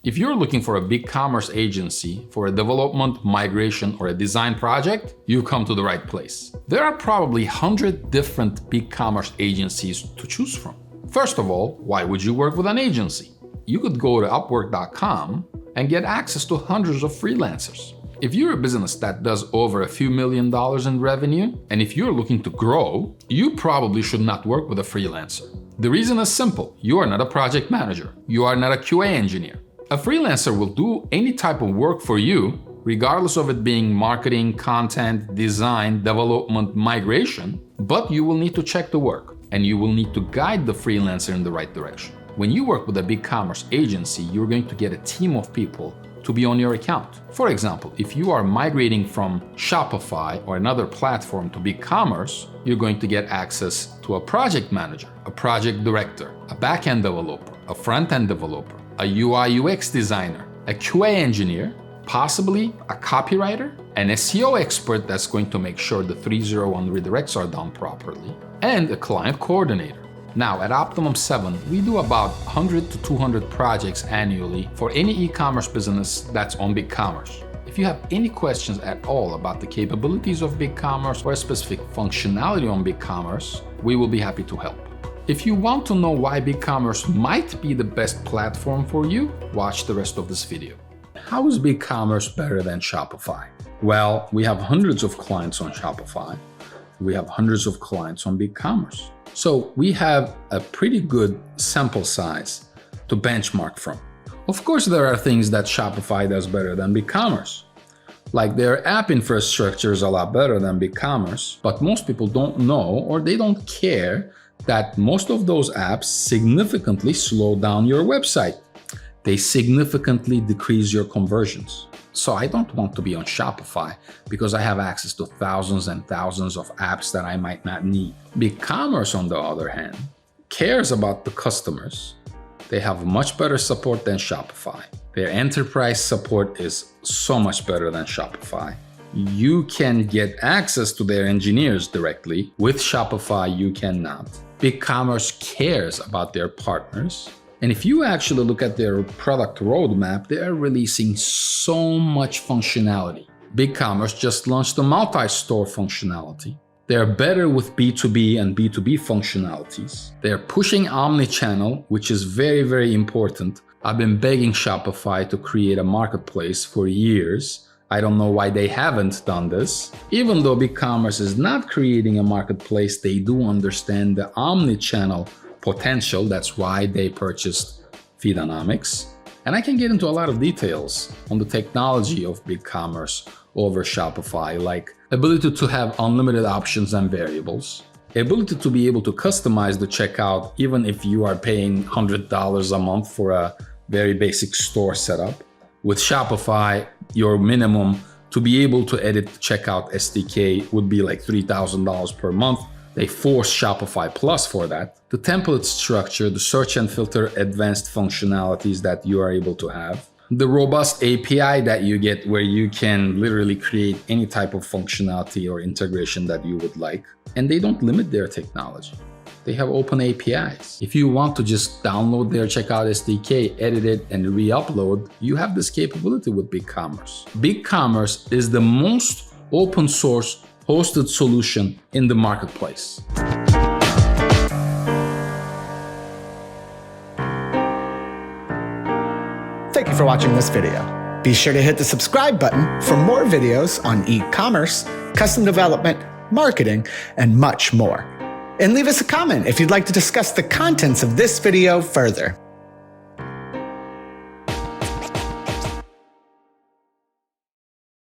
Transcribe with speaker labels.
Speaker 1: If you're looking for a BigCommerce agency for a development, migration, or a design project, you come to the right place. There are probably 100 different BigCommerce agencies to choose from. First of all, why would you work with an agency? You could go to Upwork.com and get access to hundreds of freelancers. If you're a business that does over a few $1 million in revenue, and if you're looking to grow, you probably should not work with a freelancer. The reason is simple. You are not a project manager. You are not a QA engineer. A freelancer will do any type of work for you, regardless of it being marketing, content, design, development, migration, but you will need to check the work, and you will need to guide the freelancer in the right direction. When you work with a BigCommerce agency, you're going to get a team of people to be on your account. For example, if you are migrating from Shopify or another platform to BigCommerce, you're going to get access to a project manager, a project director, a back-end developer, a front-end developer, a UI UX designer, a QA engineer, possibly a copywriter, an SEO expert that's going to make sure the 301 redirects are done properly, and a client coordinator. Now, at Optimum 7, we do about 100 to 200 projects annually for any e-commerce business that's on BigCommerce. If you have any questions at all about the capabilities of BigCommerce or a specific functionality on BigCommerce, we will be happy to help. If you want to know why BigCommerce might be the best platform for you, watch the rest of this video. How is BigCommerce better than Shopify? Well, we have hundreds of clients on Shopify. We have hundreds of clients on BigCommerce. So we have a pretty good sample size to benchmark from. Of course, there are things that Shopify does better than BigCommerce. Like their app infrastructure is a lot better than BigCommerce, but most people don't know or they don't care that most of those apps significantly slow down your website. They significantly decrease your conversions. So I don't want to be on Shopify because I have access to thousands and thousands of apps that I might not need. BigCommerce, on the other hand, cares about the customers. They have much better support than Shopify. Their enterprise support is so much better than Shopify. You can get access to their engineers directly. With Shopify, you cannot. BigCommerce cares about their partners. And if you actually look at their product roadmap, they are releasing so much functionality. BigCommerce just launched a multi-store functionality. They're better with B2B and B2B functionalities. They're pushing omnichannel, which is very, very important. I've been begging Shopify to create a marketplace for years. I don't know why they haven't done this. Even though BigCommerce is not creating a marketplace, they do understand the omnichannel potential. That's why they purchased Feedonomics. And I can get into a lot of details on the technology of BigCommerce over Shopify, like ability to have unlimited options and variables, ability to be able to customize the checkout even if you are paying $100 a month for a very basic store setup. With Shopify, your minimum to be able to edit the checkout SDK would be like $3,000 per month. They force Shopify Plus for that. The template structure, the search and filter advanced functionalities that you are able to have. The robust API that you get where you can literally create any type of functionality or integration that you would like. And they don't limit their technology. They have open APIs. If you want to just download their checkout SDK, edit it, and re-upload, you have this capability with BigCommerce. BigCommerce is the most open source hosted solution in the marketplace.
Speaker 2: Thank you for watching this video. Be sure to hit the subscribe button for more videos on e-commerce, custom development, marketing, and much more. And leave us a comment if you'd like to discuss the contents of this video further.